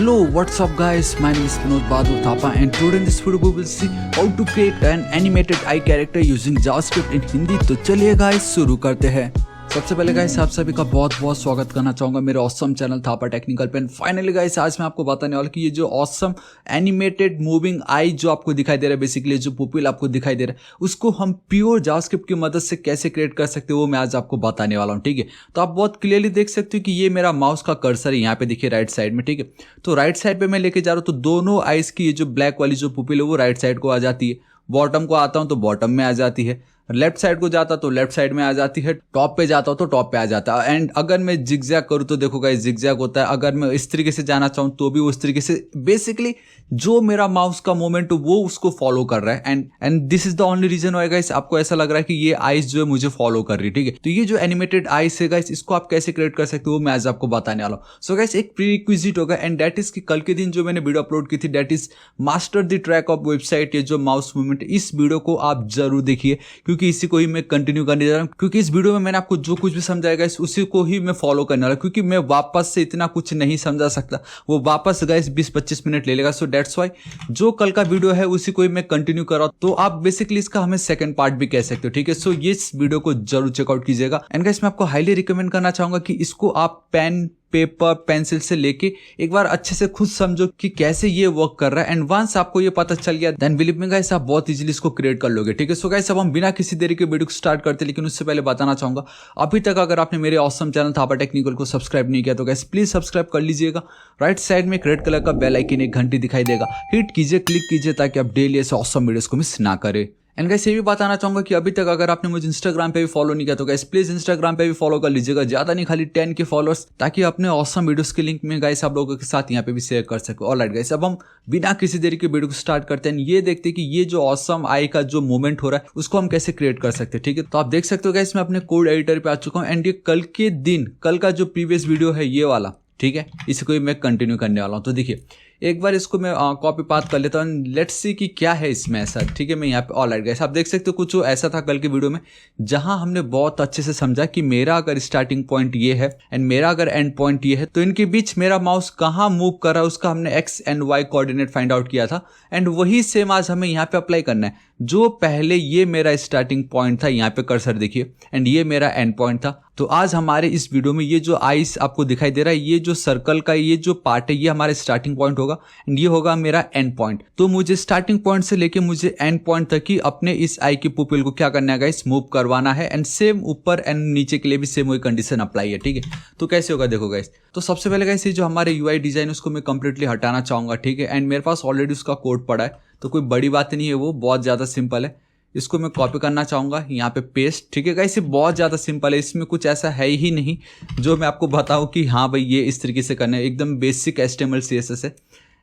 Hello, what's up guys? My name is Vinod Badhu Thapa and today in this video we will see how to create an animated eye character using JavaScript in Hindi। तो चलिए guys शुरू करते हैं। सबसे पहले guys आप सभी का बहुत बहुत स्वागत करना चाहूँगा मेरे ऑसम चैनल थापा टेक्निकल पे। फाइनली गाइस आज मैं आपको बताने वाला कि ये जो ऑसम एनिमेटेड मूविंग आई जो आपको दिखाई दे रहा है, बेसिकली जो पुपिल आपको दिखाई दे रहा है, उसको हम प्योर जावास्क्रिप्ट की मदद से कैसे क्रिएट कर सकते हैं वो मैं आज आपको बताने वाला हूँ। ठीक है, तो आप बहुत क्लियरली देख सकते हो कि ये मेरा माउस का कर्सर है यहाँ पे देखिए राइट साइड में। ठीक है, तो राइट साइड पे मैं लेके जा रहा हूँ तो दोनों आइज की ये जो ब्लैक वाली जो पुपिल है वो राइट साइड को आ जाती है, बॉटम को आता हूँ तो बॉटम में आ जाती है, लेफ्ट साइड को जाता तो लेफ्ट साइड में आ जाती है, टॉप पे जाता हूं तो टॉप पे आ जाता है। एंड अगर मैं जिगजैग करूं तो देखो गाइस जिगजैग होता है। अगर मैं इस तरीके से जाना चाहूं तो भी उस तरीके से, बेसिकली जो मेरा माउस का मूवमेंट वो उसको फॉलो कर रहा है। And this is the only reason why guys आपको ऐसा लग रहा है कि ये आइस जो है मुझे फॉलो कर रही है। ठीक है, तो ये जो एनिमेटेड आइस है गाइस इसको आप कैसे क्रिएट कर सकते हो वो मैं आज आपको बताने वाला हूं। सो गाइस एक प्रीरिक्विजिट होगा एंड दैट इज कि कल के दिन जो मैंने वीडियो अपलोड की थी that is master the track of website, ये जो माउस मूवमेंट, इस वीडियो को आप जरूर देखिए क्योंकि इसी को ही मैं कंटिन्यू करने जा रहा हूं। क्योंकि इस वीडियो में मैंने आपको जो कुछ भी समझाया गाइस उसी को ही मैं फॉलो करने वाला, क्योंकि मैं वापस से इतना कुछ नहीं समझा सकता, वो वापस गाइस 20-25 मिनट ले लेगा। सो दैट्स व्हाई जो कल का वीडियो है उसी को ही मैं कंटिन्यू कर रहा हूं। तो आप बेसिकली इसका हमें सेकंड पार्ट भी कह सकते हो। ठीक है, सो ये इस वीडियो को जरूर चेकआउट कीजिएगा। एंड गाइस मैं आपको हाईली रिकमेंड करना चाहूंगा कि इसको आप पेन पेपर पेंसिल से लेके एक बार अच्छे से खुद समझो कि कैसे ये वर्क कर रहा है। एंड वंस आपको ये पता चल गया देन बिलीव मी गाइस आप बहुत इजीली इसको क्रिएट कर लोगे। ठीक है, सो गाइस अब हम बिना किसी देरी के वीडियो को स्टार्ट करते हैं, लेकिन उससे पहले बताना चाहूंगा अभी तक अगर आपने मेरे ऑसम चैनल थापा टेक्निकल को सब्सक्राइब नहीं किया तो गाइस प्लीज सब्सक्राइब कर लीजिएगा। राइट साइड में एक रेड कलर का बेल आइकन एक घंटी दिखाई देगा, हिट कीजिए, क्लिक कीजिए ताकि आप डेली ऐसे ऑसम वीडियोस को मिस ना करें। एंड गाइस ये भी बताना चाहूंगा कि अभी तक अगर आपने मुझे इंस्टाग्राम पे भी फॉलो नहीं किया तो गाइस प्लीज इंस्टाग्राम पे भी फॉलो कर लीजिएगा, ज्यादा नहीं खाली 10 के फॉलोअर्स, ताकि अपने ऑसम वीडियोस के लिंक में गाइस आप लोगों के साथ यहाँ पे भी शेयर कर सको। ऑलराइट गाइस अब हम बिना किसी देरी के वीडियो को स्टार्ट करते हैं। ये देखते हैं कि ये जो ऑसम आई का जो मूवमेंट हो रहा है उसको हम कैसे क्रिएट कर सकते हैं। ठीक है, तो आप देख सकते हो गाइस मैं अपने कोड एडिटर पे आ चुका हूँ एंड ये कल के दिन, कल का जो प्रीवियस वीडियो है ये वाला, ठीक है, इसको ही मैं कंटिन्यू करने वाला हूँ। तो देखिए एक बार इसको मैं कॉपी पाथ कर लेता हूँ, लेट्स सी कि क्या है इसमें ऐसा। ठीक है, मैं यहाँ पे ऑलराइट गाइस आप देख सकते हो कुछ ऐसा था कल के वीडियो में जहां हमने बहुत अच्छे से समझा कि मेरा अगर स्टार्टिंग पॉइंट ये है एंड मेरा अगर एंड पॉइंट ये है तो इनके बीच मेरा माउस कहाँ मूव कर रहा है उसका हमने X and Y coordinate find out किया था। एंड वही सेम आज हमें यहाँ पे अप्लाई करना है। जो पहले ये मेरा स्टार्टिंग पॉइंट था, यहाँ पे कर्सर देखिए, एंड ये मेरा एंड पॉइंट था। तो आज हमारे इस वीडियो में ये जो आइस आपको दिखाई दे रहा है, ये जो सर्कल का ये जो पार्ट है ये हमारा स्टार्टिंग पॉइंट होगा एंड ये होगा मेरा एंड पॉइंट। तो मुझे स्टार्टिंग पॉइंट से लेके मुझे एंड पॉइंट तक ही अपने इस आई की पुपिल को क्या करना है गाइस, मूव करवाना है। एंड सेम ऊपर एंड नीचे के लिए भी सेम वही कंडीशन अप्लाई है। ठीक है, तो कैसे होगा देखो गाइस। तो सबसे पहले गाइस ये जो हमारे यूआई डिजाइन उसको मैं कंप्लीटली हटाना चाहूंगा। ठीक है, एंड मेरे पास ऑलरेडी उसका कोड पड़ा है तो कोई बड़ी बात नहीं है, वो बहुत ज्यादा सिंपल है। इसको मैं कॉपी करना चाहूँगा यहाँ पे पेस्ट। ठीक है गाइस ये बहुत ज़्यादा सिंपल है, इसमें कुछ ऐसा है ही नहीं जो मैं आपको बताऊँ कि हाँ भाई ये इस तरीके से करना है, एकदम बेसिक HTML CSS है।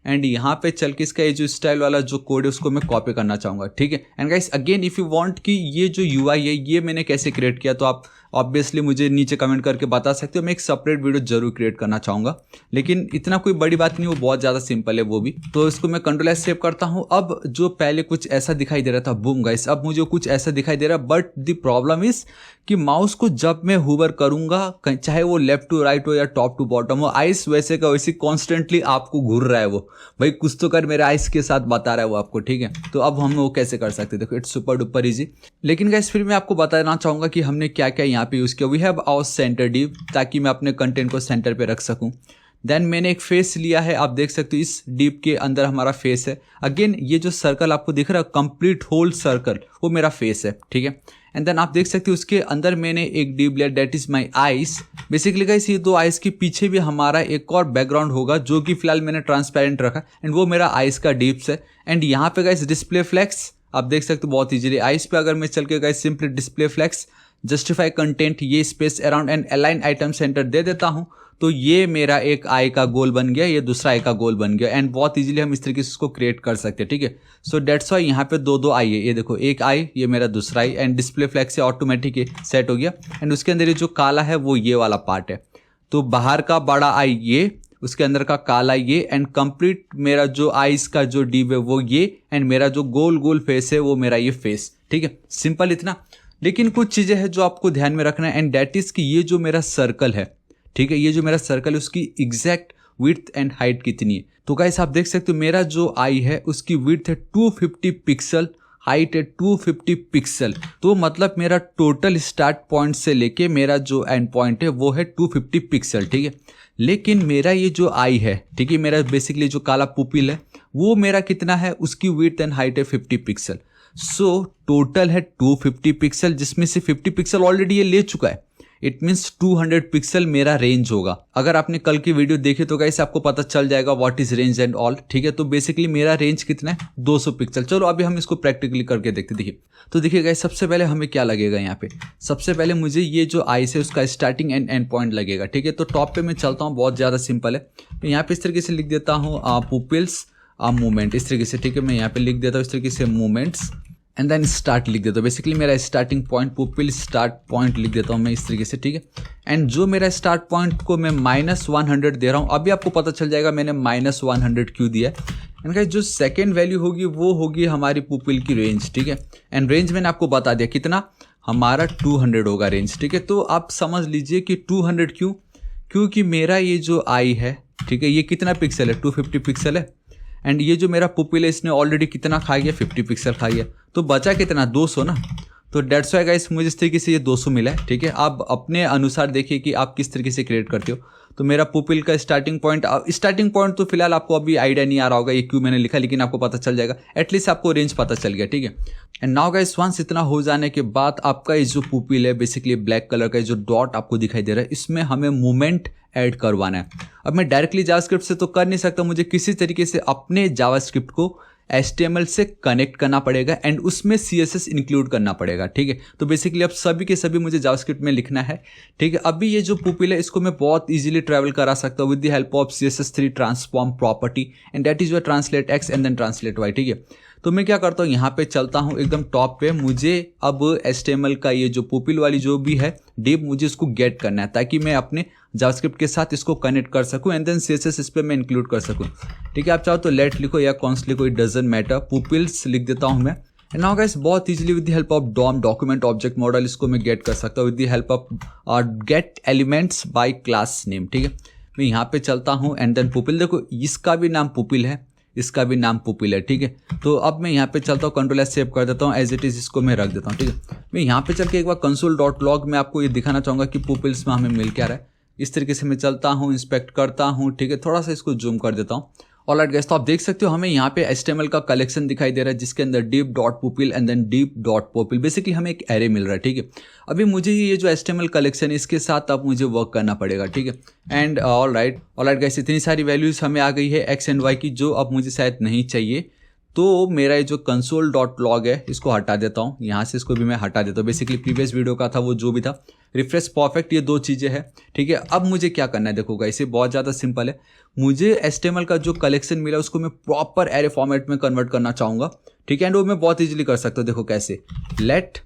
एंड यहाँ पे चल के इसका ये जो स्टाइल वाला जो कोड है उसको मैं कॉपी करना चाहूँगा। ठीक है, and guys again if you want कि ये जो UI है ये मैंने कैसे क्रिएट किया तो आप ऑब्वियसली मुझे नीचे कमेंट करके बता सकते हो, मैं एक सेपरेट वीडियो जरूर क्रिएट करना चाहूँगा, लेकिन इतना कोई बड़ी बात नहीं, वो बहुत ज़्यादा सिंपल है वो भी। तो इसको मैं कंट्रोल S सेव करता हूँ। अब जो पहले कुछ ऐसा दिखाई दे रहा था, बूम गाइस अब मुझे कुछ ऐसा दिखाई दे रहा है, बट द प्रॉब्लम इज कि माउस को जब मैं हुवर करूंगा चाहे वो लेफ्ट टू राइट हो या टॉप टू बॉटम हो, आइस वैसे का वैसे कॉन्स्टेंटली आपको घूर रहा है। वो भाई कुछ तो कर मेरे आइस के साथ बता रहा है वो आपको। ठीक है, तो अब हम वो कैसे कर सकते हैं, देखो इट्स सुपर डुपर इजी। लेकिन गाइस फिर मैं आपको बताना चाहूंगा कि हमने क्या क्या यहाँ पे यूज किया। We have our centre div, ताकि मैं अपने कंटेंट को सेंटर पे रख सकूं। देन मैंने एक फेस लिया है, आप देख सकते हो इस डिव के अंदर हमारा फेस है। अगेन ये जो सर्कल आपको दिख रहा है कंप्लीट होल सर्कल वो मेरा फेस है। ठीक है, एंड देन आप देख सकते हो उसके अंदर मैंने एक डिव लिया that is my ice. Basically guys ये दो आइस के पीछे भी हमारा एक और बैकग्राउंड होगा जो कि फिलहाल मैंने ट्रांसपेरेंट रखा एंड वो मेरा आइस का डिप्स है। एंड यहाँ पे गाइस डिस्प्ले फ्लेक्स आप देख सकते हो बहुत इजीली। आइस पे अगर मैं चल के guys simply display flex justify content ये space around and align item centre दे देता हूं तो ये मेरा एक आई का गोल बन गया, ये दूसरा आई का गोल बन गया। एंड बहुत इजीली हम इस तरीके से इसको क्रिएट कर सकते हैं। ठीक है, सो डेट्स वाई यहाँ पे दो आई है, ये देखो एक आई ये मेरा दूसरा आई एंड डिस्प्ले फ्लैग से ऑटोमेटिक सेट हो गया। एंड उसके अंदर ये जो काला है वो ये वाला पार्ट है, तो बाहर का बड़ा आई ये, उसके अंदर का काला ये, एंड कंप्लीट मेरा जो आईज का जो डीप है वो ये, एंड मेरा जो गोल गोल फेस है वो मेरा ये फेस। ठीक है, सिंपल इतना। लेकिन कुछ चीजें हैं जो आपको ध्यान में रखना है एंड दैट इज कि ये जो मेरा सर्कल है, ठीक है, ये जो मेरा सर्कल है उसकी एग्जैक्ट विड्थ एंड हाइट कितनी है। तो गाइस आप देख सकते हो मेरा जो आई है उसकी विड्थ है 250 पिक्सल, हाइट है 250 पिक्सल। तो मतलब मेरा टोटल स्टार्ट पॉइंट से लेके मेरा जो एंड पॉइंट है वो है 250 पिक्सल, ठीक है। लेकिन मेरा ये जो आई है, ठीक है, मेरा बेसिकली जो काला पुपिल है वो मेरा कितना है, उसकी विड्थ एंड हाइट है 50 पिक्सल। सो टोटल है 250 पिक्सल, जिसमें से 50 पिक्सल ऑलरेडी ये ले चुका है। इट मीन्स 200 पिक्सल मेरा रेंज होगा। अगर आपने कल की वीडियो देखी तो गाइस आपको पता चल जाएगा what is range and all, ठीक है। तो बेसिकली मेरा रेंज कितना है, 200 पिक्सल। चलो अभी हम इसको प्रैक्टिकली करके देखते। देखिए तो देखिए गाइस, सबसे पहले हमें क्या लगेगा यहाँ पे, सबसे पहले मुझे ये जो आइस है उसका स्टार्टिंग एंड एंड पॉइंट लगेगा, ठीक है। तो टॉप पे मैं चलता हूँ, बहुत ज़्यादा सिंपल है। मैं यहाँ पे इस तरीके से लिख देता हूँ पुपिल्स मूवमेंट, इस तरीके से, ठीक है। मैं यहाँ पे लिख देता हूँ इस तरीके से मूवमेंट्स एंड देन स्टार्ट लिख देता हूँ। बेसिकली मेरा starting point pupil start point लिख देता हूँ मैं इस तरीके से, ठीक है। एंड जो मेरा स्टार्ट पॉइंट को मैं -100 दे रहा हूँ। अभी आपको पता चल जाएगा मैंने -100 क्यों दिया है। एंड गाइस जो सेकेंड वैल्यू होगी वो होगी हमारी पुपिल की रेंज, ठीक है। एंड रेंज मैंने आपको बता दिया कितना, हमारा 200 होगा रेंज, ठीक है। तो आप समझ लीजिए कि 200 क्यों, क्योंकि मेरा ये जो आई है, ठीक है, ये कितना पिक्सल है, 250 पिक्सल है। एंड ये जो मेरा पुपिल है इसने ऑलरेडी कितना खा गया, 50 पिक्सल खा गया। तो बचा कितना, 200 ना। तो डेट्स व्हाई गाइस मुझे इस तरीके से ये 200 मिला है, ठीक है। आप अपने अनुसार देखिए कि आप किस तरीके से क्रिएट करते हो। तो मेरा पुपिल का स्टार्टिंग पॉइंट तो फिलहाल आपको अभी आइडिया नहीं आ रहा होगा ये क्यों मैंने लिखा, लेकिन आपको पता चल जाएगा, एटलीस्ट आपको रेंज पता चल गया, ठीक है। एंड नाउ गाइस वंस इतना हो जाने के बाद आपका ये जो पुपिल है, बेसिकली ब्लैक कलर का जो डॉट आपको दिखाई दे रहा है, इसमें हमें मूवमेंट ऐड करवाना है। अब मैं डायरेक्टली जावास्क्रिप्ट से तो कर नहीं सकता, मुझे किसी तरीके से अपने जावास्क्रिप्ट को HTML से कनेक्ट करना पड़ेगा एंड उसमें CSS इंक्लूड करना पड़ेगा, ठीक है। तो बेसिकली अब सभी के सभी मुझे जावास्क्रिप्ट में लिखना है, ठीक है। अभी ये जो पुपिल है इसको मैं बहुत इजीली ट्रैवल करा सकता हूँ with the help of CSS3 transform property and that is your translate X and then translate Y, ठीक है। तो मैं क्या करता हूँ, यहाँ पे चलता हूँ एकदम टॉप पे। मुझे अब HTML का ये जो पुपिल वाली जो भी है डिव, मुझे इसको गेट करना है ताकि मैं अपने जावास्क्रिप्ट के साथ इसको कनेक्ट कर सकूं एंड देन CSS इस पे मैं इंक्लूड कर सकूं, ठीक है। आप चाहो तो लेट लिखो या कॉन्स्ट लिखो, इट डजंट मैटर। पुपिल्स लिख देता हूं मैं। एंड नाउ गाइस बहुत easily with the help of DOM document object model इसको मैं गेट कर सकता हूँ with the help of get elements by class name, ठीक है। मैं यहाँ पे चलता हूँ एंड देन पुपिल, देखो इसका भी नाम पुपिल है, इसका भी नाम पुपिल है, ठीक है। तो अब मैं यहाँ पे चलता हूँ, कंट्रोल एस सेव कर देता हूँ, एज इट इज इसको मैं रख देता हूँ, ठीक है। मैं यहाँ पे चल के एक बार console.log में आपको ये दिखाना चाहूँगा कि पुपिल्स में हमें मिल क्या रहा है। इस तरीके से मैं चलता हूँ, इंस्पेक्ट करता हूँ, ठीक है। थोड़ा सा इसको जूम कर देता हूँ। ऑलराइट गाइस, तो आप देख सकते हो हमें यहाँ पे HTML का कलेक्शन दिखाई दे रहा है जिसके अंदर div.pupil and then div.pupil, basically हमें एक एरे मिल रहा है, ठीक है। अभी मुझे ये जो HTML कलेक्शन है इसके साथ अब मुझे वर्क करना पड़ेगा, ठीक है। एंड ऑलराइट गाइस, इतनी सारी वैल्यूज हमें आ गई है X एंड Y की जो अब मुझे शायद नहीं चाहिए। तो मेरा ये जो console.log है इसको हटा देता हूँ, यहाँ से इसको भी मैं हटा देता हूँ। बेसिकली प्रीवियस वीडियो का था वो जो भी था, रिफ्रेश परफेक्ट, ये दो चीज़ें हैं, ठीक है। अब मुझे क्या करना है, देखो गाइस ये बहुत ज़्यादा सिंपल है। मुझे HTML का जो कलेक्शन मिला उसको मैं प्रॉपर एरे फॉर्मेट में कन्वर्ट करना चाहूँगा, ठीक है। एंड वो मैं बहुत ईजिली कर सकता हूँ, देखो कैसे। लेट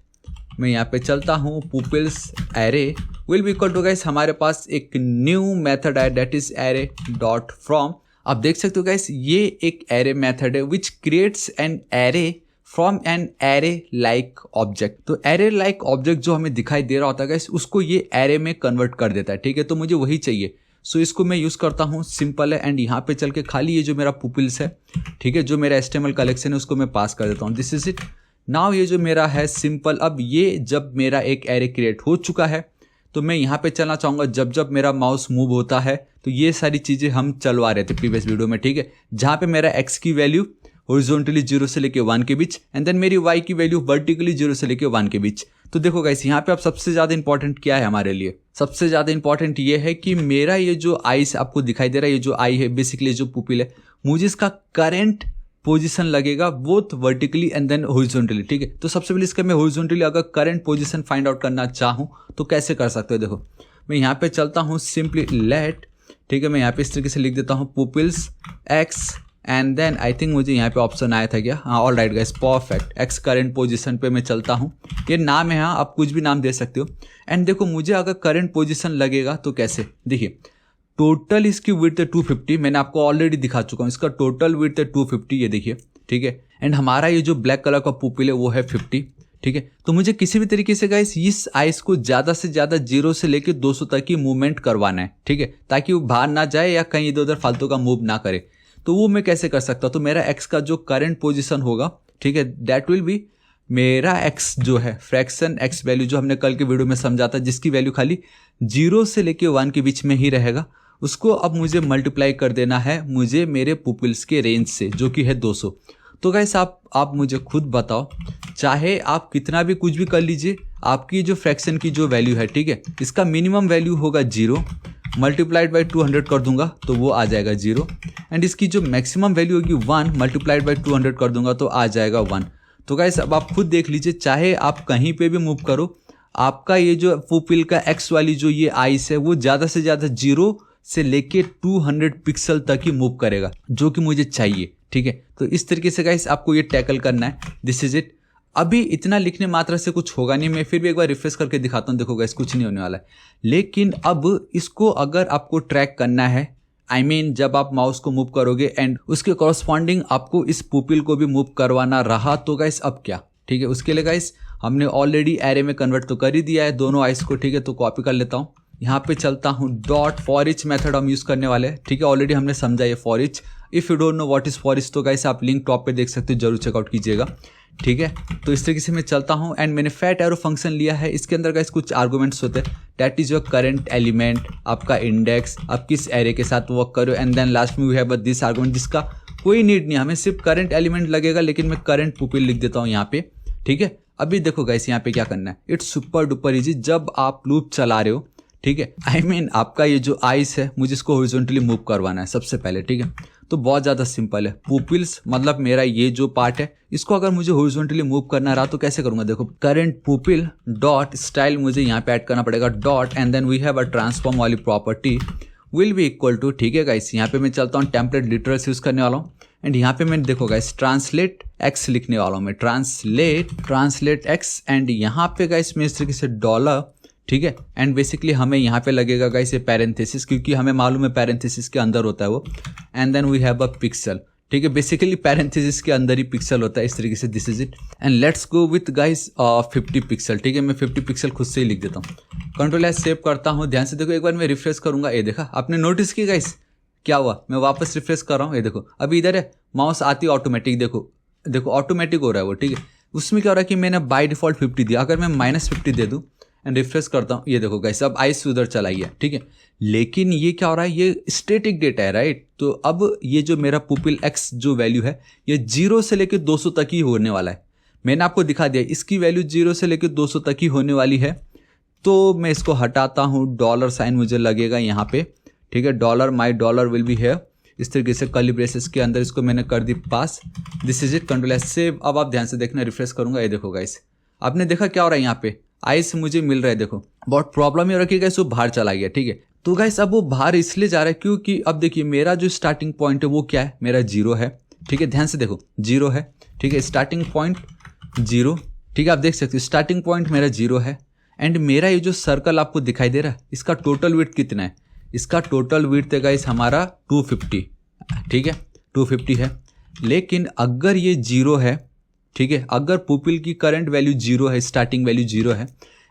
मैं यहाँ पे चलता हूँ, pupils array will be equal to guys, हमारे पास एक न्यू मेथड है that is array dot from. आप देख सकते हो गाइस ये एक एरे मेथड है which creates an array from an array like object. तो एरे लाइक ऑब्जेक्ट जो हमें दिखाई दे रहा होता है गाइस उसको ये एरे में कन्वर्ट कर देता है, ठीक है। तो मुझे वही चाहिए, सो इसको मैं यूज़ करता हूँ, सिंपल है। एंड यहाँ पे चल के खाली ये जो मेरा पुपिल्स है, ठीक है, जो मेरा HTML कलेक्शन है उसको मैं पास कर देता हूँ, दिस इज इट। नाउ ये जो मेरा है सिंपल, अब ये जब मेरा एक एरे क्रिएट हो चुका है तो मैं यहाँ पे चलना चाहूँगा, जब जब मेरा माउस मूव होता है तो ये सारी चीज़ें हम चलवा रहे थे प्रीवियस वीडियो में, ठीक है। जहाँ पे मेरा X की वैल्यू हॉरिजॉन्टली 0 से लेके 1 के बीच एंड देन मेरी Y की वैल्यू वर्टिकली 0 से लेके 1 के बीच। तो देखो गाइस यहाँ पे अब सबसे ज़्यादा इंपॉर्टेंट क्या है हमारे लिए, सबसे ज़्यादा इंपॉर्टेंट ये है कि मेरा ये जो आइस आपको दिखाई दे रहा है, ये जो आई है बेसिकली जो पुपिल है, मुझे इसका करेंट पोजीशन लगेगा both vertically and then horizontally, ठीक है। तो सबसे पहले इसका मैं हॉरिजॉन्टली अगर करंट पोजीशन फाइंड आउट करना चाहूँ तो कैसे कर सकते हो, देखो मैं यहाँ पे चलता हूँ, सिंपली लेट, ठीक है। मैं यहाँ पे इस तरीके से लिख देता हूँ pupils X and then I think मुझे यहाँ पे ऑप्शन आया था क्या, हाँ alright guys perfect, X current position पे मैं चलता हूँ। ये नाम है, हाँ आप कुछ भी नाम दे सकते हो। एंड देखो मुझे अगर करंट पोजीशन लगेगा तो कैसे, देखिए टोटल इसकी विड्थ है 250, मैंने आपको ऑलरेडी दिखा चुका हूँ, इसका टोटल विड्थ है 250, ये देखिए, ठीक है। एंड हमारा ये जो ब्लैक कलर का पुपिल है वो है 50, ठीक है। तो मुझे किसी भी तरीके से गाइस इस आइस को ज़्यादा से ज़्यादा 0 से लेकर 200 तक की मूवमेंट करवाना है, ठीक है, ताकि वो बाहर ना जाए या कहीं इधर उधर फालतू का मूव ना करे। तो वो मैं कैसे कर सकता हूँ? तो मेरा एक्स का जो करंट पोजिशन होगा, ठीक है, दैट विल बी मेरा एक्स जो है फ्रैक्शन एक्स वैल्यू जो हमने कल के वीडियो में समझा था, जिसकी वैल्यू खाली 0 से लेके 1 के बीच में ही रहेगा, उसको अब मुझे मल्टीप्लाई कर देना है मुझे मेरे पुपिल्स के रेंज से, जो कि है 200। तो गाइस आप मुझे खुद बताओ, चाहे आप कितना भी कुछ भी कर लीजिए, आपकी जो फ्रैक्शन की जो वैल्यू है, ठीक है, इसका मिनिमम वैल्यू होगा 0, मल्टीप्लाइड बाई 200 कर दूंगा तो वो आ जाएगा 0, एंड इसकी जो मैक्सिमम वैल्यू होगी 1, मल्टीप्लाइड बाई 200 कर दूंगा तो आ जाएगा 1। तो गाइस अब आप खुद देख लीजिए, चाहे आप कहीं पे भी मूव करो, आपका ये जो पुपिल का एक्स वाली जो ये आइस है वो ज़्यादा से ज़्यादा 0 से लेके 200 पिक्सल तक ही मूव करेगा, जो कि मुझे चाहिए, ठीक है। तो इस तरीके से गाइस आपको ये टैकल करना है, दिस इज इट। अभी इतना लिखने मात्रा से कुछ होगा नहीं, मैं फिर भी एक बार रिफ्रेश करके दिखाता हूँ, देखो गाइस कुछ नहीं होने वाला है। लेकिन अब इसको अगर आपको ट्रैक करना है, I mean, जब आप माउस को मूव करोगे एंड उसके कॉरस्पॉन्डिंग आपको इस पुपिल को भी मूव करवाना रहा, तो गाइस अब क्या, ठीक है, उसके लिए गाइस हमने ऑलरेडी एरे में कन्वर्ट तो कर ही दिया है दोनों आइस को, ठीक है। तो कॉपी कर लेता हूँ, यहाँ पे चलता हूँ, डॉट फॉर ईच मेथड हम यूज़ करने वाले हैं, ठीक है, ऑलरेडी हमने समझा ये for each. If you don't know what is for each तो गाइस आप लिंक टॉप पे देख सकते हो, जरूर चेकआउट कीजिएगा, ठीक है। तो इस तरीके से मैं चलता हूँ एंड मैंने फैट एरो फंक्शन लिया है, इसके अंदर गाइस कुछ आर्गूमेंट्स होते हैं, that is your current element, आपका इंडेक्स, आप किस एरे के साथ वर्क करो, एंड देन लास्ट में वी हैव दिस आर्गूमेंट, जिसका कोई नीड नहीं, हमें सिर्फ करंट एलिमेंट लगेगा, लेकिन मैं करंट पुपिल लिख देता हूँ यहाँ पे, ठीक है। अभी देखो गाइस यहाँ पे क्या करना है, इट्स सुपर डुपर इजी। जब आप लूप चला रहे हो, ठीक है, I mean, आपका ये जो आइस है मुझे इसको हॉरिजॉन्टली मूव करवाना है सबसे पहले, ठीक है। तो बहुत ज़्यादा सिंपल है, पुपिल्स मतलब मेरा ये जो पार्ट है, इसको अगर मुझे हॉरिजॉन्टली मूव करना रहा तो कैसे करूँगा? देखो, करंट पुपिल डॉट स्टाइल मुझे यहाँ पे ऐड करना पड़ेगा, dot and then we have a transform वाली property will be equal to, ठीक है गाइस, यहाँ पे मैं चलता हूँ, टेम्पलेट लिटरल्स यूज़ करने वाला हूँ, एंड यहाँ पे मैं देखो गाइस ट्रांसलेट एक्स लिखने वाला हूँ मैं, ट्रांसलेट एक्स, एंड यहाँ पे गाइस मैं इस तरीके से डॉलर, ठीक है, एंड बेसिकली हमें यहाँ पे लगेगा गाइस ये पैरेंथेसिस, क्योंकि हमें मालूम है पैरेंथेसिस के अंदर होता है वो, and then we have a pixel, ठीक है, बेसिकली पैरेंथेसिस के अंदर ही पिक्सल होता है, इस तरीके से this is it. And let's go with guys 50 pixel, ठीक है, मैं 50 पिक्सल खुद से ही लिख देता हूँ, कंट्रोल एस सेव करता हूँ। ध्यान से देखो, एक बार मैं रिफ्रेश करूंगा, ये देखा आपने नोटिस की गाइस क्या हुआ, मैं वापस रिफ्रेश कर रहा हूँ, ये देखो अभी इधर है, माउस आती है ऑटोमेटिक, देखो ऑटोमेटिक हो रहा है वो, ठीक है। उसमें क्या हो रहा है कि मैंने बाय डिफॉल्ट 50 दिया, अगर मैं -50 दे दूँ एंड रिफ्रेश करता हूँ, ये देखो गाइस अब आइस उधर चलाई है, ठीक है। लेकिन ये क्या हो रहा है, ये स्टैटिक डेटा है, राइट। तो अब ये जो मेरा पुपिल एक्स जो वैल्यू है, ये 0 से लेकर 200 तक ही होने वाला है, मैंने आपको दिखा दिया, इसकी वैल्यू 0 से लेकर 200 तक ही होने वाली है। तो मैं इसको हटाता हूँ, डॉलर साइन मुझे लगेगा यहाँ पे, ठीक है, dollar my dollar will be here, इस तरीके से कर्ली ब्रेसेस के अंदर इसको मैंने कर दी pass, this is it, control S save. अब आप ध्यान से देखना, रिफ्रेश करूंगा, ये देखो गाइस आपने देखा क्या हो रहा है, यहाँ पे आइस मुझे मिल रहा है, देखो बहुत प्रॉब्लम ही हो रखी है गाइस, वो बाहर चला गया, ठीक है। तो गाइस अब वो बाहर इसलिए जा रहा है क्योंकि अब देखिए मेरा जो स्टार्टिंग पॉइंट है वो क्या है, मेरा 0 है, ठीक है, ध्यान से देखो 0 है, ठीक है, स्टार्टिंग पॉइंट 0, ठीक है, आप देख सकते हो स्टार्टिंग पॉइंट मेरा 0 है, एंड मेरा ये जो सर्कल आपको दिखाई दे रहा है, इसका टोटल विड्थ कितना है, इसका टोटल विड्थ है गाइस हमारा 250, ठीक है, 250 है। लेकिन अगर ये 0 है, ठीक है, अगर पुपिल की करंट वैल्यू 0 है, स्टार्टिंग वैल्यू 0 है,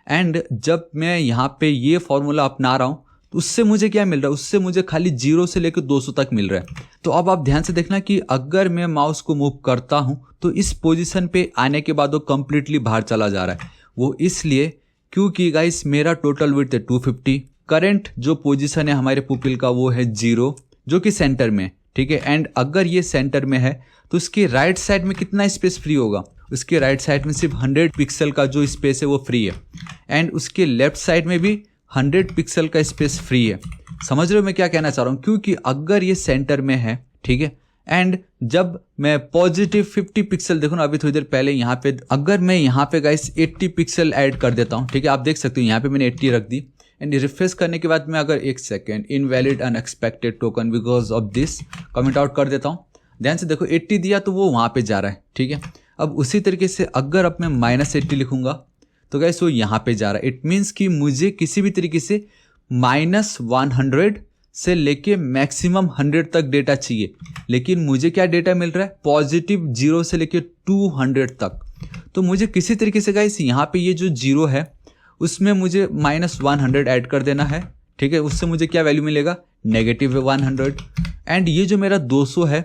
एंड जब मैं यहाँ पे ये फॉर्मूला अपना रहा हूँ, तो उससे मुझे क्या मिल रहा है, उससे मुझे खाली 0 से लेकर 200 तक मिल रहा है। तो अब आप ध्यान से देखना कि अगर मैं माउस को मूव करता हूँ तो इस पोजीशन पे आने के बाद वो कंप्लीटली बाहर चला जा रहा है, वो इसलिए क्योंकि गाइस मेरा टोटल विड्थ है 250, करंट जो पोजीशन है हमारे पुपिल का वो है 0, जो कि सेंटर में, ठीक है, एंड अगर ये सेंटर में है तो उसके राइट साइड में कितना स्पेस फ्री होगा, उसके राइट साइड में सिर्फ 100 पिक्सल का जो स्पेस है वो फ्री है, एंड उसके लेफ्ट साइड में भी 100 पिक्सल का स्पेस फ्री है। समझ रहे हो मैं क्या कहना चाह रहा हूँ, क्योंकि अगर ये सेंटर में है, ठीक है, एंड जब मैं पॉजिटिव 50 पिक्सल, देखो ना अभी थोड़ी देर पहले यहाँ पे, अगर मैं यहाँ पे गाइस 80 पिक्सल ऐड कर देता हूँ, ठीक है, आप देख सकते हो यहाँ पे मैंने 80 रख दी, एंड रिफ्रेश करने के बाद मैं अगर एक second, invalid unexpected token because of this, comment out कर देता हूँ। ध्यान से देखो 80 दिया तो वो वहाँ पे जा रहा है, ठीक है। अब उसी तरीके से अगर अब मैं -80 लिखूंगा तो गाइस वो यहाँ पे जा रहा है, इट मीन्स कि मुझे किसी भी तरीके से -100 से लेके मैक्सिमम 100 तक डेटा चाहिए, लेकिन मुझे क्या डेटा मिल रहा है, पॉजिटिव 0 से लेके 200 तक। तो मुझे किसी तरीके से गाइस यहाँ पे ये जो 0 है उसमें मुझे -100 ऐड कर देना है, ठीक है। उससे मुझे क्या वैल्यू मिलेगा, -100। एंड ये जो मेरा 200 है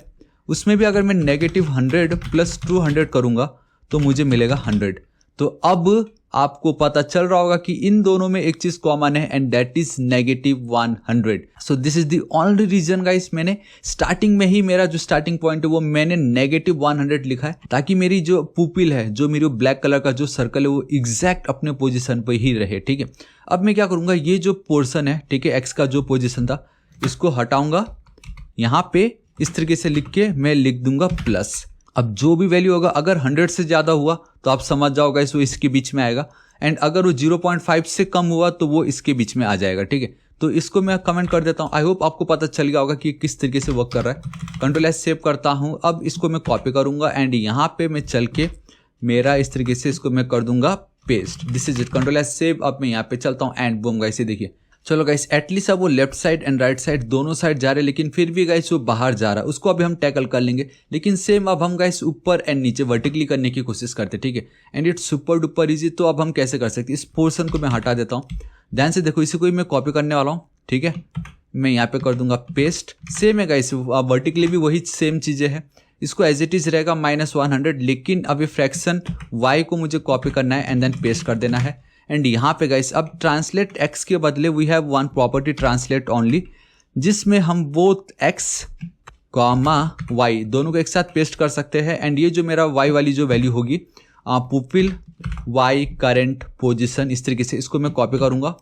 उसमें भी अगर मैं -100 + 200 करूँगा तो मुझे मिलेगा 100। तो अब आपको पता चल रहा होगा कि इन दोनों में एक चीज कॉमन है and that is -100। So this is the only reason guys, मैंने स्टार्टिंग में ही मेरा जो स्टार्टिंग पॉइंट है वो मैंने -100 लिखा है, ताकि मेरी जो पुपिल है, जो मेरी ब्लैक कलर का जो सर्कल है वो एग्जैक्ट अपने पोजिशन पर ही रहे, ठीक है। अब मैं क्या करूंगा, ये जो पोर्शन है, ठीक है, एक्स का जो पोजिशन था इसको हटाऊंगा, यहाँ पे इस तरीके से लिख के मैं लिख दूंगा प्लस। अब जो भी वैल्यू होगा अगर 100 से ज़्यादा हुआ तो आप समझ जाओगे वो इसके बीच में आएगा, एंड अगर वो 0.5 से कम हुआ तो वो इसके बीच में आ जाएगा, ठीक है। तो इसको मैं कमेंट कर देता हूँ। आई होप आपको पता चल गया होगा कि किस तरीके से वर्क कर रहा है। Ctrl+S सेव करता हूँ। अब इसको मैं कॉपी करूँगा एंड यहाँ पे मैं चल के मेरा इस तरीके से इसको मैं कर दूंगा paste. This is it, Ctrl+S save. अब मैं यहाँ पे चलता हूँ एंड बूम गाइस, ये देखिए। चलो गाइस, एटलीस्ट अब वो left side and right side दोनों साइड जा रहे हैं, लेकिन फिर भी गाइस वो बाहर जा रहा है, उसको अभी हम टैकल कर लेंगे। लेकिन सेम अब हम गाइस ऊपर एंड नीचे वर्टिकली करने की कोशिश करते हैं, ठीक है। And it's super duper easy. तो अब हम कैसे कर सकते हैं, इस पोर्शन को मैं हटा देता हूँ। ध्यान से देखो, इसी को ही मैं कॉपी करने वाला हूँ, ठीक है। मैं यहाँ पे कर दूंगा पेस्ट। सेम है गाइस, वर्टिकली भी वही सेम चीज़ें हैं। इसको एज इट इज रहेगा -100, लेकिन अभी फ्रैक्शन y को मुझे कॉपी करना है एंड देन पेस्ट कर देना है। एंड यहाँ पे गाइस अब ट्रांसलेट x के बदले we have one property translate only, जिसमें हम बोथ x, y दोनों को एक साथ पेस्ट कर सकते हैं। एंड ये जो मेरा y वाली जो वैल्यू होगी, पुपिल y करेंट पोजिशन, इस तरीके से इसको मैं कॉपी करूँगा,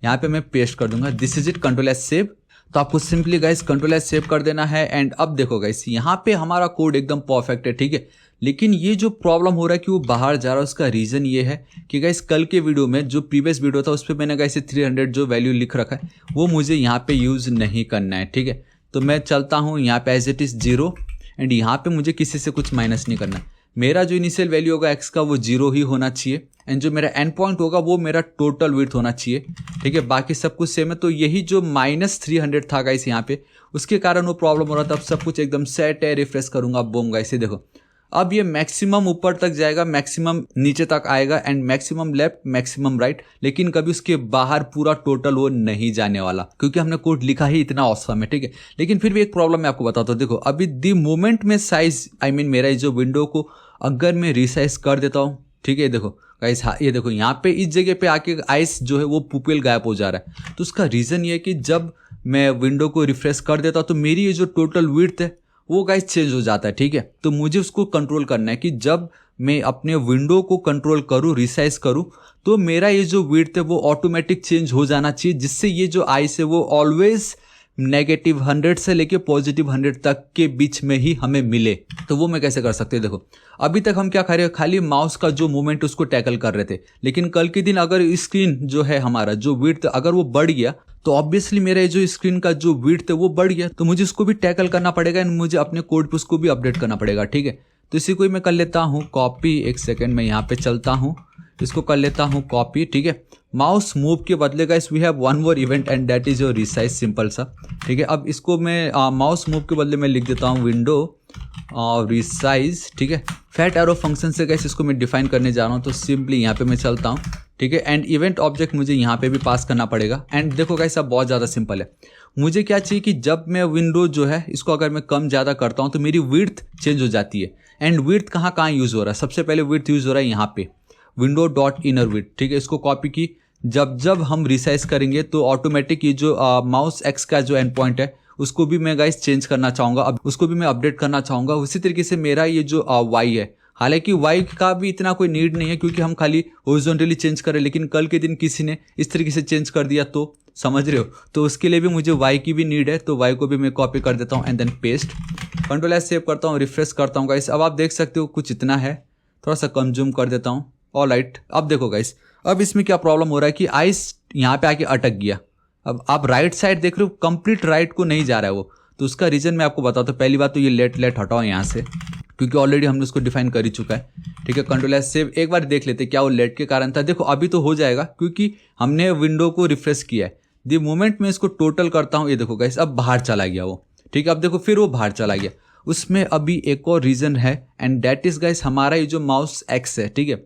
यहाँ पे मैं पेस्ट कर दूंगा। This is it, Ctrl+S save. तो आपको सिंपली गाइस Ctrl+S सेव कर देना है। एंड अब देखो गाइस, यहाँ पे हमारा कोड एकदम परफेक्ट है, ठीक है। लेकिन ये जो प्रॉब्लम हो रहा है कि वो बाहर जा रहा है, उसका रीज़न ये है कि गाइस कल के वीडियो में जो प्रीवियस वीडियो था उस पर मैंने गाइस 300 जो वैल्यू लिख रखा है वो मुझे यहाँ पे यूज़ नहीं करना है, ठीक है। तो मैं चलता हूँ यहाँ पे एज इट इज़ 0, एंड यहाँ पे मुझे किसी से कुछ माइनस नहीं करना है। मेरा जो इनिशियल वैल्यू होगा एक्स का वो 0 ही होना चाहिए, एंड जो मेरा एंड पॉइंट होगा वो मेरा टोटल विड्थ होना चाहिए, ठीक है। बाकी सब कुछ सेम है। तो यही जो -300 था गाइस यहाँ पे, उसके कारण वो प्रॉब्लम हो रहा था। अब सब कुछ एकदम सेट है, रिफ्रेश करूंगा, बूम गाइस, ये देखो अब ये मैक्सिमम ऊपर तक जाएगा, मैक्सिमम नीचे तक आएगा, and maximum left, maximum right, लेकिन कभी उसके बाहर पूरा टोटल वो नहीं जाने वाला, क्योंकि हमने कोड लिखा ही इतना औसम है, ठीक है। लेकिन फिर भी एक प्रॉब्लम मैं आपको बताता हूँ। देखो अभी दी मोमेंट में साइज, आई मीन मेरा जो विंडो को अगर मैं रिसाइज कर देता हूँ, ठीक है, देखो गाइस, ये देखो यहाँ पे इस जगह पे आके आइस जो है वो पुपिल गायब हो जा रहा है। तो उसका रीज़न ये है कि जब मैं विंडो को रिफ्रेश कर देता हूँ तो मेरी ये जो टोटल विड्थ है वो गाइस चेंज हो जाता है, ठीक है। तो मुझे उसको कंट्रोल करना है कि जब मैं अपने विंडो को कंट्रोल करूँ, रिसाइज करूँ, तो मेरा ये जो विड्थ है वो ऑटोमेटिक चेंज हो जाना चाहिए, जिससे ये जो आइस है वो ऑलवेज -100 से लेके +100 तक के बीच में ही हमें मिले। तो वो मैं कैसे कर सकते हैं, देखो अभी तक हम क्या कर रहे हैं, खाली माउस का जो मूवमेंट उसको टैकल कर रहे थे। लेकिन कल के दिन अगर स्क्रीन जो है हमारा जो विड्थ अगर वो बढ़ गया तो ऑब्वियसली मेरा जो स्क्रीन का जो विड्थ है वो बढ़ गया, तो मुझे उसको भी टैकल करना पड़ेगा एंड मुझे अपने कोड पे उसको भी अपडेट करना पड़ेगा, ठीक है। तो इसी को ही मैं कर लेता हूँ कॉपी। एक सेकेंड में यहाँ पे चलता हूँ, इसको कर लेता हूँ कॉपी, ठीक है। माउस मूव के बदले guys we have one more event and that is your resize, simple सा, ठीक है। अब इसको मैं माउस मूव के बदले मैं लिख देता हूँ विंडो और रिसाइज, ठीक है। फैट एरो फंक्शन से गाइस इसको मैं डिफाइन करने जा रहा हूँ, तो सिंपली यहाँ पे मैं चलता हूँ, ठीक है। एंड इवेंट ऑब्जेक्ट मुझे यहाँ पे भी पास करना पड़ेगा। एंड देखो गाइस अब बहुत ज़्यादा सिंपल है। मुझे क्या चाहिए कि जब मैं विंडो जो है इसको अगर मैं कम ज़्यादा करता हूँ तो मेरी विड्थ चेंज हो जाती है। एंड विड्थ कहाँ यूज़ हो रहा है, सबसे पहले विड्थ यूज़ हो रहा है यहाँ पे window.innerWidth, ठीक है। इसको कॉपी की, जब हम रिसाइज करेंगे तो ऑटोमेटिक ये जो माउस एक्स का जो एंड पॉइंट है उसको भी मैं गाइस चेंज करना चाहूँगा, अब उसको भी मैं अपडेट करना चाहूँगा। उसी तरीके से मेरा ये जो वाई है, हालांकि वाई का भी इतना कोई नीड नहीं है क्योंकि हम खाली हॉरिजॉन्टली चेंज करें, लेकिन कल के दिन किसी ने इस तरीके से चेंज कर दिया तो समझ रहे हो, तो उसके लिए भी मुझे वाई की भी नीड है। तो वाई को भी मैं कॉपी कर देता हूँ and then paste, Ctrl+S save करता हूँ, रिफ्रेश करता हूँ गाइस। अब आप देख सकते हो कुछ इतना है, थोड़ा सा कम जूम कर देता हूँ। ऑलराइट, अब देखो गाइस, अब इसमें क्या प्रॉब्लम हो रहा है कि आइस यहाँ पे आके अटक गया। अब आप राइट साइड देख रहे हो, कंप्लीट राइट को नहीं जा रहा है वो, तो उसका रीज़न मैं आपको बताता हूँ। पहली बात तो ये लेट हटाओ यहाँ से, क्योंकि ऑलरेडी हमने उसको डिफाइन कर ही चुका है, ठीक है। Ctrl+S सेव, एक बार देख लेते क्या वो लेट के कारण था। देखो अभी तो हो जाएगा क्योंकि हमने विंडो को रिफ्रेश किया है। द मोमेंट में इसको टोटल करता हूँ, ये देखो गाइस अब बाहर चला गया वो, ठीक है। अब देखो फिर वो बाहर चला गया, उसमें अभी एक और रीज़न है एंड दैट इज़ गाइस हमारा ये जो माउस एक्स है, ठीक है,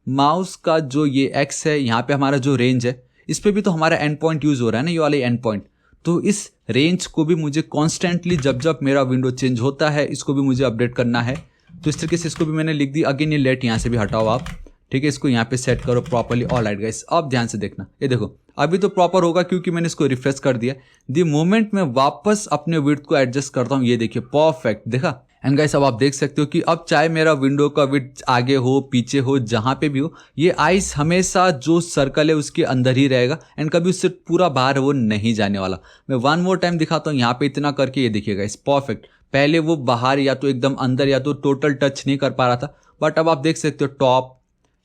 माउस का जो ये एक्स है, यहाँ पे हमारा जो रेंज है, इस पे भी तो हमारा एंड पॉइंट यूज़ हो रहा है ना, ये वाले एंड पॉइंट। तो इस रेंज को भी मुझे कॉन्स्टेंटली जब जब मेरा विंडो चेंज होता है इसको भी मुझे अपडेट करना है। तो इस तरीके से इसको भी मैंने लिख दी। अगेन ये लेट यहाँ से भी हटाओ आप, ठीक है, इसको यहाँ पे सेट करो प्रॉपर्ली। ऑलराइट गाइस, अब ध्यान से देखना, ये देखो अभी तो प्रॉपर होगा क्योंकि मैंने इसको रिफ्रेश कर दिया। द मोमेंट मैं वापस अपने विड्थ को एडजस्ट करता हूँ, ये देखिए परफेक्ट, देखा। एंड गाइस अब आप देख सकते हो कि अब चाहे मेरा विंडो का विड्थ आगे हो पीछे हो जहाँ पे भी हो, ये आइस हमेशा जो सर्कल है उसके अंदर ही रहेगा एंड कभी उससे पूरा बाहर वो नहीं जाने वाला। मैं वन मोर टाइम दिखाता हूँ यहाँ पे इतना करके, ये देखिएगा इस परफेक्ट। पहले वो बाहर या तो एकदम अंदर या तो टोटल टच नहीं कर पा रहा था, बट अब आप देख सकते हो टॉप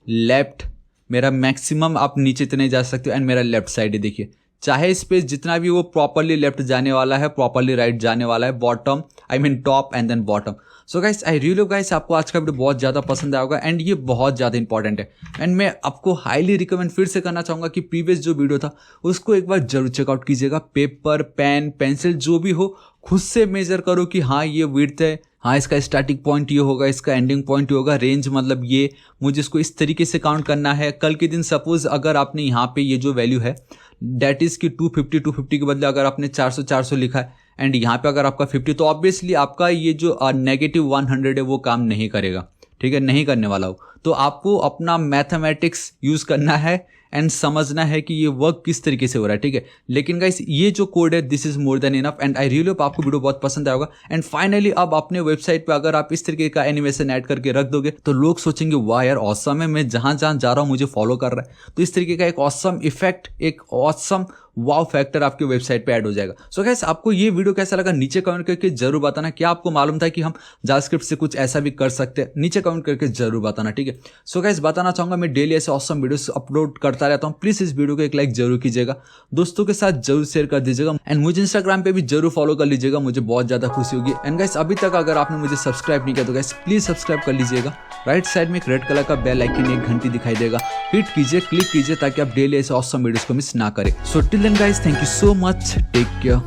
लेफ्ट मेरा मैक्सिमम आप नीचे इतने जा सकते हो एंड मेरा लेफ्ट साइड है, देखिए चाहे स्पेस जितना भी वो प्रॉपरली लेफ्ट जाने वाला है, प्रॉपरली राइट जाने वाला है, bottom I mean top and then bottom. So guys I really hope guys आपको आज का वीडियो बहुत ज़्यादा पसंद आया होगा एंड ये बहुत ज़्यादा इंपॉर्टेंट है एंड मैं आपको हाईली रिकमेंड फिर से करना चाहूँगा कि प्रीवियस जो वीडियो था उसको एक बार जरूर चेकआउट कीजिएगा। पेपर पेन पेंसिल जो भी हो खुद से मेजर करो कि हाँ ये विड्थ है, हाँ इसका स्टार्टिंग पॉइंट ये होगा, इसका एंडिंग पॉइंट ये होगा, रेंज मतलब ये, मुझे इसको इस तरीके से काउंट करना है। कल के दिन सपोज अगर आपने यहाँ पे ये जो वैल्यू है डैट इज़ कि 250 के बदले अगर आपने 400 लिखा है एंड यहाँ पे अगर आपका 50, तो ऑब्वियसली आपका ये जो -100 है वो काम नहीं करेगा, ठीक है, नहीं करने वाला हो। तो आपको अपना मैथमेटिक्स यूज़ करना है एंड समझना है कि ये वर्क किस तरीके से हो रहा है, ठीक है। लेकिन गाइस ये जो कोड है this is more than enough and I really hope आपको वीडियो बहुत पसंद आएगा। एंड फाइनली अब अपने वेबसाइट पे अगर आप इस तरीके का एनिमेशन ऐड करके रख दोगे तो लोग सोचेंगे वाह यार ऑसम है, मैं जहाँ जहाँ जा रहा हूँ मुझे फॉलो कर रहा है। तो इस तरीके का एक ऑसम इफेक्ट, एक ऑसम वाव फैक्टर आपके वेबसाइट पे ऐड हो जाएगा। सो गाइस आपको ये वीडियो कैसा लगा नीचे कमेंट करके जरूर बताना। क्या आपको मालूम था कि हम जावास्क्रिप्ट से कुछ ऐसा भी कर सकते हैं? नीचे कमेंट करके जरूर बताना, ठीक है। सो गाइस बताना चाहूंगा मैं डेली ऐसे ऑसम वीडियोस अपलोड करता रहता हूँ। प्लीज इस वीडियो को एक लाइक जरूर कीजिएगा, दोस्तों के साथ जरूर शेयर कर दीजिएगा एंड मुझे इंस्टाग्राम पे भी जरूर फॉलो कर लीजिएगा, मुझे बहुत ज्यादा खुशी होगी। एंड गाइस अभी तक अगर आपने मुझे सब्सक्राइब नहीं किया तो गाइस प्लीज सब्सक्राइब कर लीजिएगा। राइट साइड में एक रेड कलर का बेल आइकन, एक घंटी दिखाई देगा, हिट कीजिए, क्लिक कीजिए ताकि आप डेली ऐसे ऑसम वीडियोस को मिस ना करें। So till then guys thank you so much. Take care.